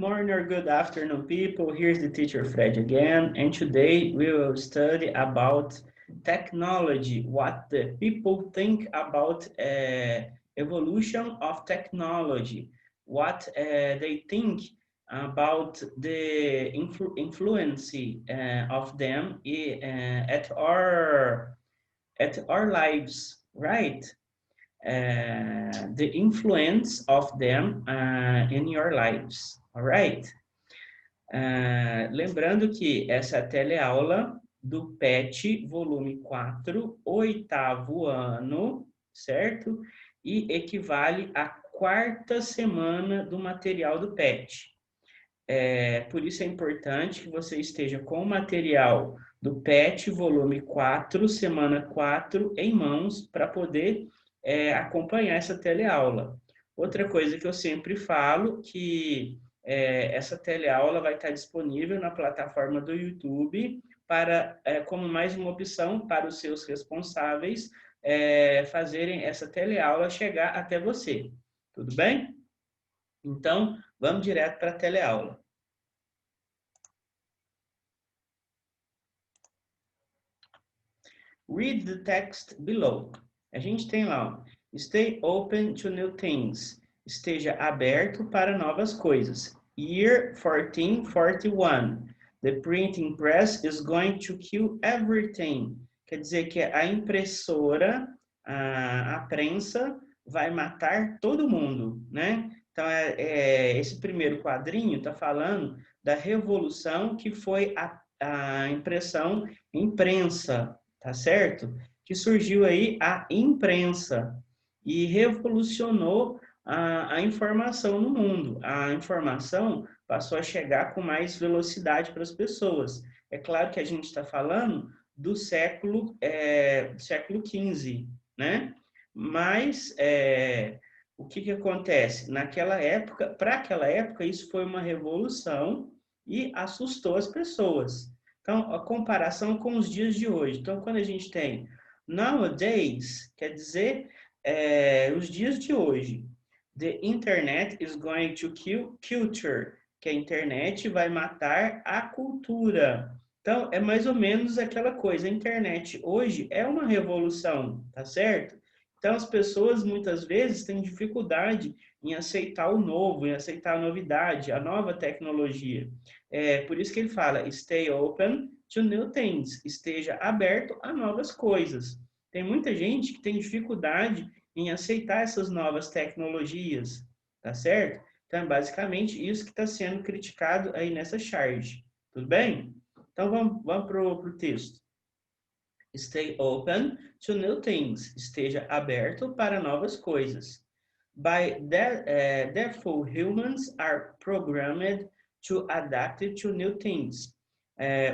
morning or good afternoon, people. Here's the teacher Fred again, and today we will study about technology, what the people think about evolution of technology, what they think about the influence of them at our lives, right? The influence of them in your lives, alright? Lembrando que essa é a teleaula do PET, volume 4, oitavo ano, certo? E equivale à quarta semana do material do PET. Por isso é importante que você esteja com o material do PET, volume 4, semana 4, em mãos, para poder acompanhar essa teleaula. Outra coisa que eu sempre falo, que essa teleaula vai estar disponível na plataforma do YouTube, como mais uma opção para os seus responsáveis fazerem essa teleaula chegar até você. Tudo bem? Então, vamos direto para a teleaula. Read the text below. A gente tem lá, ó, stay open to new things. Esteja aberto para novas coisas. Year 1441. The printing press is going to kill everything. Quer dizer que a impressora, a prensa, vai matar todo mundo, né? Então, esse primeiro quadrinho está falando da revolução que foi a impressão em prensa, tá certo? Que surgiu aí a imprensa e revolucionou a informação no mundo. A informação passou a chegar com mais velocidade para as pessoas. É claro que a gente está falando do século XV, né? Mas o que acontece? Naquela época, para aquela época, isso foi uma revolução e assustou as pessoas. Então, a comparação com os dias de hoje. Então, quando a gente tem nowadays, quer dizer os dias de hoje. The internet is going to kill culture, que a internet vai matar a cultura. Então, é mais ou menos aquela coisa. A internet hoje é uma revolução, tá certo? Então, as pessoas muitas vezes têm dificuldade em aceitar o novo, em aceitar a novidade, a nova tecnologia. Por isso que ele fala, stay open to new things, esteja aberto a novas coisas. Tem muita gente que tem dificuldade em aceitar essas novas tecnologias, tá certo? Então, é basicamente isso que está sendo criticado aí nessa charge, tudo bem? Então, vamos para o texto. Stay open to new things, esteja aberto para novas coisas. Therefore, humans are programmed to adapt to new things.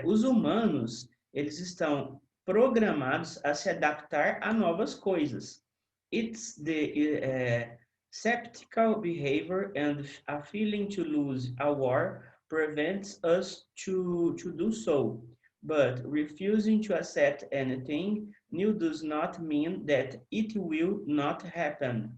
Os humanos, eles estão programados a se adaptar a novas coisas. It's the skeptical behavior and a feeling to lose a war prevents us to do so. But refusing to accept anything new does not mean that it will not happen.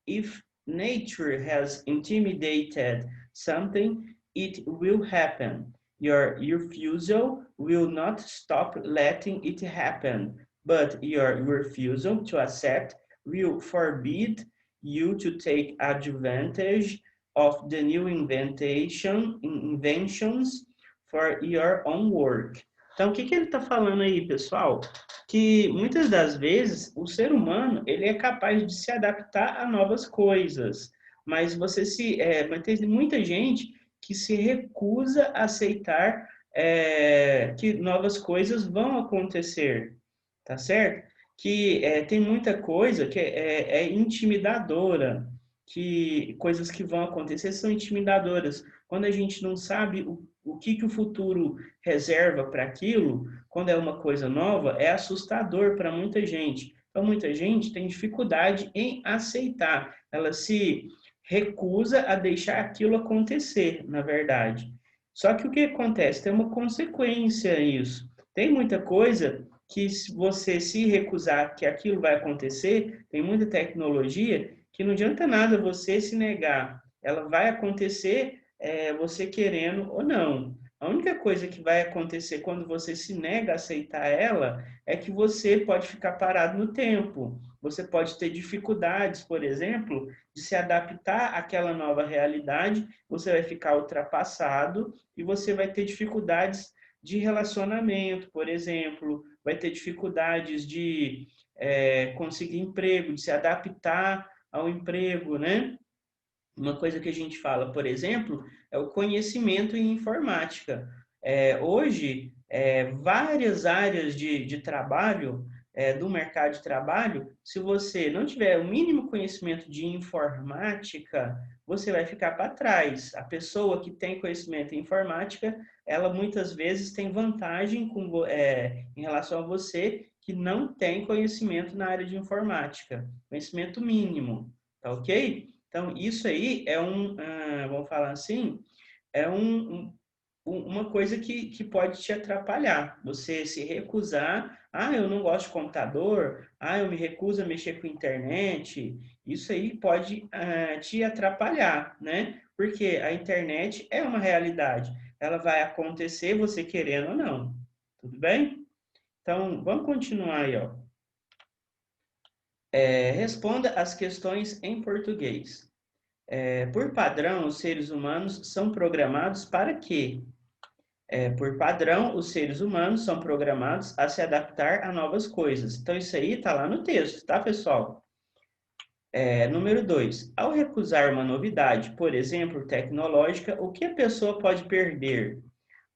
If nature has intimidated something, it will happen. Your refusal will not stop letting it happen, but your refusal to accept will forbid you to take advantage of the new inventions for your own work. Então, o que ele está falando aí, pessoal? Que muitas das vezes o ser humano ele é capaz de se adaptar a novas coisas, mas mas tem muita gente que se recusa a aceitar que novas coisas vão acontecer, tá certo? Que tem muita coisa que é intimidadora, que coisas que vão acontecer são intimidadoras. Quando a gente não sabe o que o futuro reserva para aquilo, quando é uma coisa nova, é assustador para muita gente. Então, muita gente tem dificuldade em aceitar. Ela se recusa a deixar aquilo acontecer, na verdade. Só que o que acontece? Tem uma consequência isso. Tem muita coisa que se você se recusar que aquilo vai acontecer, tem muita tecnologia que não adianta nada você se negar. Ela vai acontecer você querendo ou não. A única coisa que vai acontecer quando você se nega a aceitar ela é que você pode ficar parado no tempo. Você pode ter dificuldades, por exemplo, de se adaptar àquela nova realidade, você vai ficar ultrapassado e você vai ter dificuldades de relacionamento, por exemplo, vai ter dificuldades de conseguir emprego, de se adaptar ao emprego, né? Uma coisa que a gente fala, por exemplo, é o conhecimento em informática. Hoje, várias áreas de trabalho, do mercado de trabalho, se você não tiver o mínimo conhecimento de informática, você vai ficar para trás. A pessoa que tem conhecimento em informática, ela muitas vezes tem vantagem em relação a você que não tem conhecimento na área de informática, conhecimento mínimo, tá ok? Então, isso aí vamos falar assim, é uma coisa que pode te atrapalhar. Você se recusar, eu não gosto de computador, eu me recuso a mexer com internet. Isso aí pode te atrapalhar, né? Porque a internet é uma realidade. Ela vai acontecer você querendo ou não. Tudo bem? Então, vamos continuar aí, ó. Responda as questões em português. Por padrão, os seres humanos são programados para quê? Por padrão, os seres humanos são programados a se adaptar a novas coisas. Então, isso aí está lá no texto, tá, pessoal? Número 2. Ao recusar uma novidade, por exemplo, tecnológica, o que a pessoa pode perder?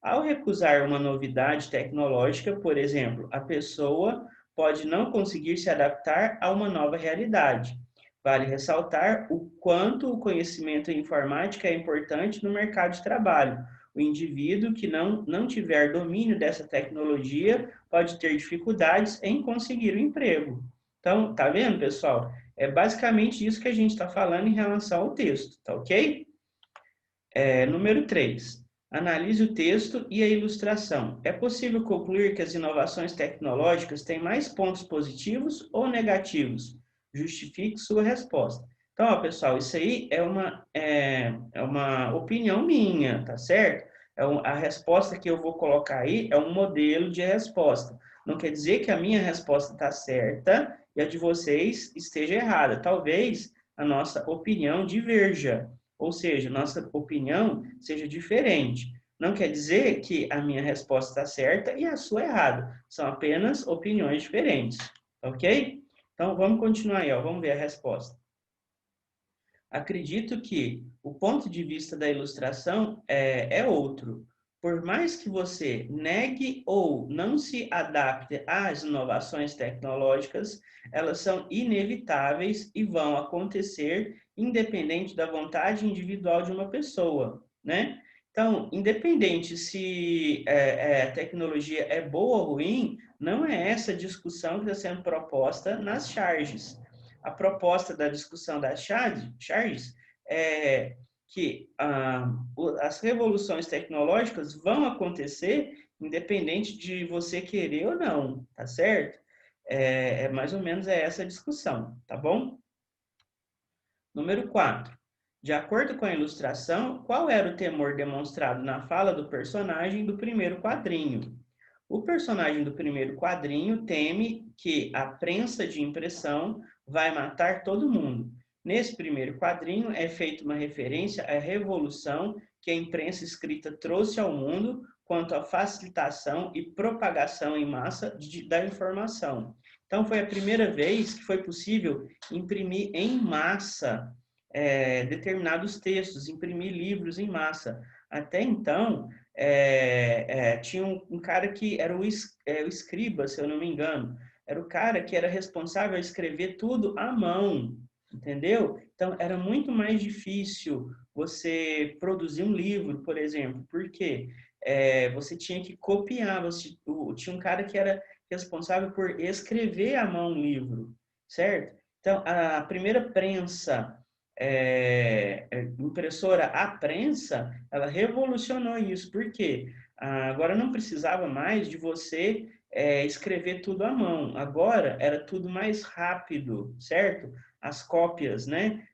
Ao recusar uma novidade tecnológica, por exemplo, a pessoa pode não conseguir se adaptar a uma nova realidade. Vale ressaltar o quanto o conhecimento em informática é importante no mercado de trabalho. O indivíduo que não tiver domínio dessa tecnologia pode ter dificuldades em conseguir o emprego. Então, tá vendo, pessoal? É basicamente isso que a gente está falando em relação ao texto, tá ok? Número 3. Analise o texto e a ilustração. É possível concluir que as inovações tecnológicas têm mais pontos positivos ou negativos? Justifique sua resposta. Então, ó, pessoal, isso aí é uma opinião minha, tá certo? A resposta que eu vou colocar aí é um modelo de resposta. Não quer dizer que a minha resposta está certa e a de vocês esteja errada. Talvez a nossa opinião diverja, ou seja, nossa opinião seja diferente. Não quer dizer que a minha resposta está certa e a sua errada. São apenas opiniões diferentes, ok? Então, vamos continuar aí, ó. Vamos ver a resposta. Acredito que o ponto de vista da ilustração é outro. Por mais que você negue ou não se adapte às inovações tecnológicas, elas são inevitáveis e vão acontecer independente da vontade individual de uma pessoa, né? Então, independente se a tecnologia é boa ou ruim, não é essa discussão que está sendo proposta nas charges. A proposta da discussão das charges é que as revoluções tecnológicas vão acontecer independente de você querer ou não, tá certo? Mais ou menos essa a discussão, tá bom? Número 4. De acordo com a ilustração, qual era o temor demonstrado na fala do personagem do primeiro quadrinho? O personagem do primeiro quadrinho teme que a prensa de impressão vai matar todo mundo. Nesse primeiro quadrinho é feita uma referência à revolução que a imprensa escrita trouxe ao mundo quanto à facilitação e propagação em massa da informação. Então, foi a primeira vez que foi possível imprimir em massa determinados textos, imprimir livros em massa. Até então, tinha um cara que era o escriba, se eu não me engano. Era o cara que era responsável a escrever tudo à mão, entendeu? Então, era muito mais difícil você produzir um livro, por exemplo, porque você tinha que copiar, tinha um cara que era responsável por escrever à mão um livro, certo? Então, a primeira prensa impressora à prensa, ela revolucionou isso. Por quê? Agora não precisava mais de você escrever tudo à mão. Agora era tudo mais rápido, certo? As cópias, né?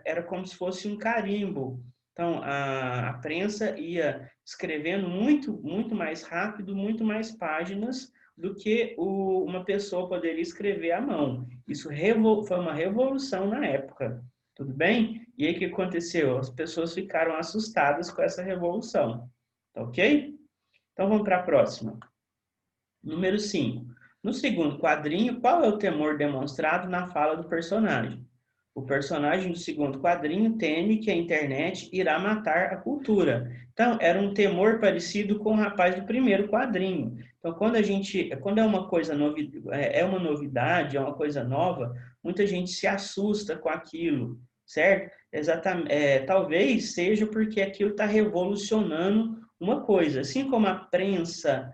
Era como se fosse um carimbo. Então, a prensa ia escrevendo muito mais rápido, muito mais páginas do que uma pessoa poderia escrever à mão. Isso foi uma revolução na época, tudo bem? E aí o que aconteceu? As pessoas ficaram assustadas com essa revolução, tá ok? Então vamos para a próxima. Número 5. No segundo quadrinho, qual é o temor demonstrado na fala do personagem? O personagem do segundo quadrinho teme que a internet irá matar a cultura. Então, era um temor parecido com o rapaz do primeiro quadrinho. Então, quando é uma coisa é uma novidade, é uma coisa nova, muita gente se assusta com aquilo, certo? Exatamente. Talvez seja porque aquilo está revolucionando uma coisa. Assim como a prensa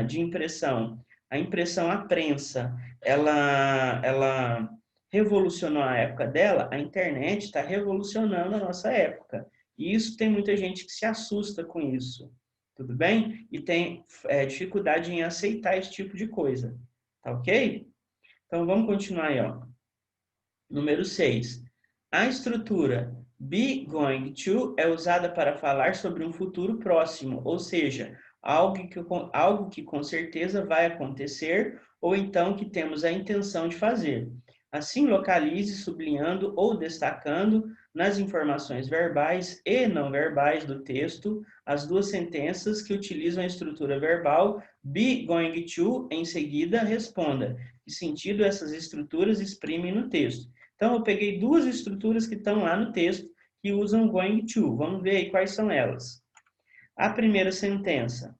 de impressão, a impressão à prensa, ela revolucionou a época dela, a internet está revolucionando a nossa época. E isso tem muita gente que se assusta com isso, tudo bem? E tem dificuldade em aceitar esse tipo de coisa, tá ok? Então vamos continuar aí, ó. Número 6. A estrutura be going to é usada para falar sobre um futuro próximo, ou seja, algo que com certeza vai acontecer ou então que temos a intenção de fazer. Assim, localize sublinhando ou destacando nas informações verbais e não verbais do texto as duas sentenças que utilizam a estrutura verbal be going to, em seguida responda. Que sentido essas estruturas exprimem no texto? Então, eu peguei duas estruturas que estão lá no texto que usam going to. Vamos ver aí quais são elas. A primeira sentença.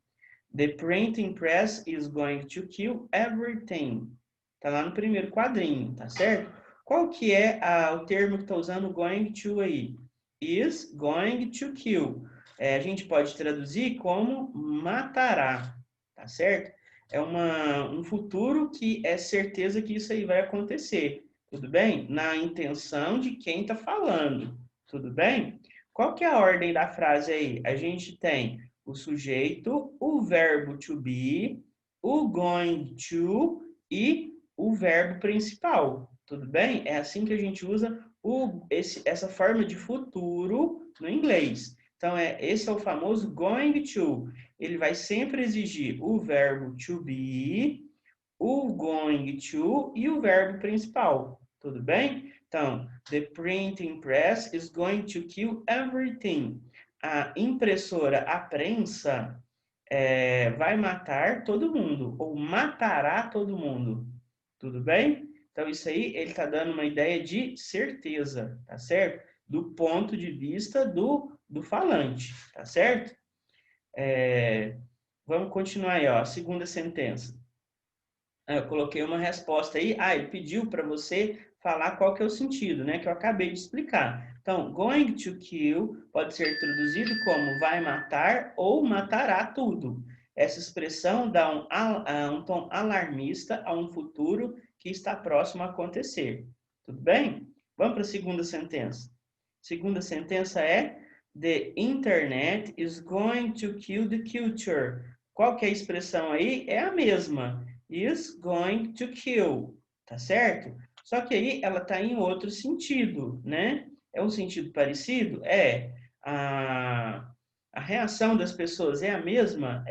The printing press is going to kill everything. Está lá no primeiro quadrinho, tá certo? Qual que é o termo que está usando going to aí? Is going to kill. A gente pode traduzir como matará, tá certo? É um futuro que é certeza que isso aí vai acontecer, tudo bem? Na intenção de quem está falando, tudo bem? Qual que é a ordem da frase aí? A gente tem o sujeito, o verbo to be, o going to e o verbo principal. Tudo bem? É assim que a gente usa essa forma de futuro no inglês. Então, esse é o famoso going to. Ele vai sempre exigir o verbo to be, o going to e o verbo principal. Tudo bem? Então, the printing press is going to kill everything. A impressora, a prensa, vai matar todo mundo, ou matará todo mundo. Tudo bem? Então, isso aí, ele está dando uma ideia de certeza, tá certo? Do ponto de vista do falante, tá certo? Vamos continuar aí, ó, a segunda sentença. Eu coloquei uma resposta aí. Ele pediu para você falar qual que é o sentido, né? Que eu acabei de explicar. Então, going to kill pode ser traduzido como vai matar ou matará tudo. Essa expressão dá um tom alarmista a um futuro que está próximo a acontecer. Tudo bem? Vamos para a segunda sentença. Segunda sentença é The internet is going to kill the culture. Qual que é a expressão aí? É a mesma is going to kill, tá certo? Só que aí ela está em outro sentido, né? É um sentido parecido? A reação das pessoas é a mesma?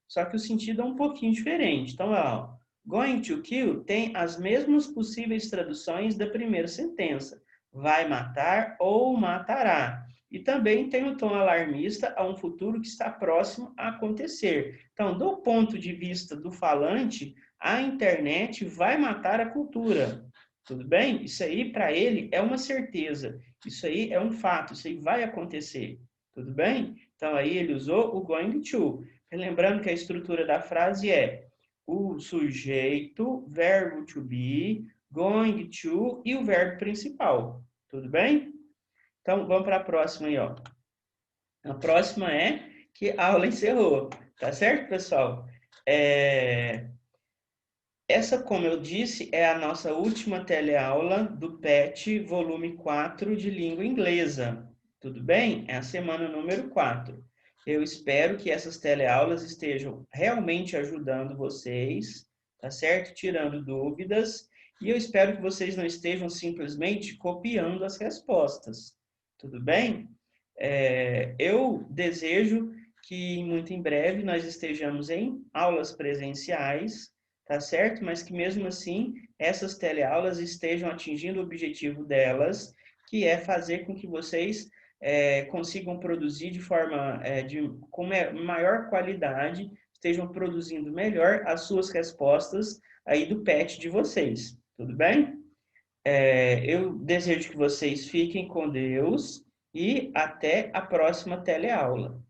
Só que o sentido é um pouquinho diferente. Então, ó, going to kill tem as mesmas possíveis traduções da primeira sentença. Vai matar ou matará. E também tem o tom alarmista a um futuro que está próximo a acontecer. Então, do ponto de vista do falante, a internet vai matar a cultura. Tudo bem? Isso aí, para ele, é uma certeza. Isso aí é um fato. Isso aí vai acontecer. Tudo bem? Então, aí ele usou o going to. Lembrando que a estrutura da frase é o sujeito, verbo to be, going to e o verbo principal. Tudo bem? Então, vamos para a próxima aí, ó. A próxima é que a aula encerrou. Tá certo, pessoal? Essa, como eu disse, é a nossa última teleaula do PET, volume 4 de língua inglesa. Tudo bem? É a semana número 4. Eu espero que essas teleaulas estejam realmente ajudando vocês, tá certo? Tirando dúvidas. E eu espero que vocês não estejam simplesmente copiando as respostas. Tudo bem? Eu desejo que muito em breve nós estejamos em aulas presenciais, tá certo? Mas que mesmo assim essas teleaulas estejam atingindo o objetivo delas, que é fazer com que vocês consigam produzir de forma com maior qualidade, estejam produzindo melhor as suas respostas aí do PET de vocês, tudo bem? Eu desejo que vocês fiquem com Deus e até a próxima teleaula.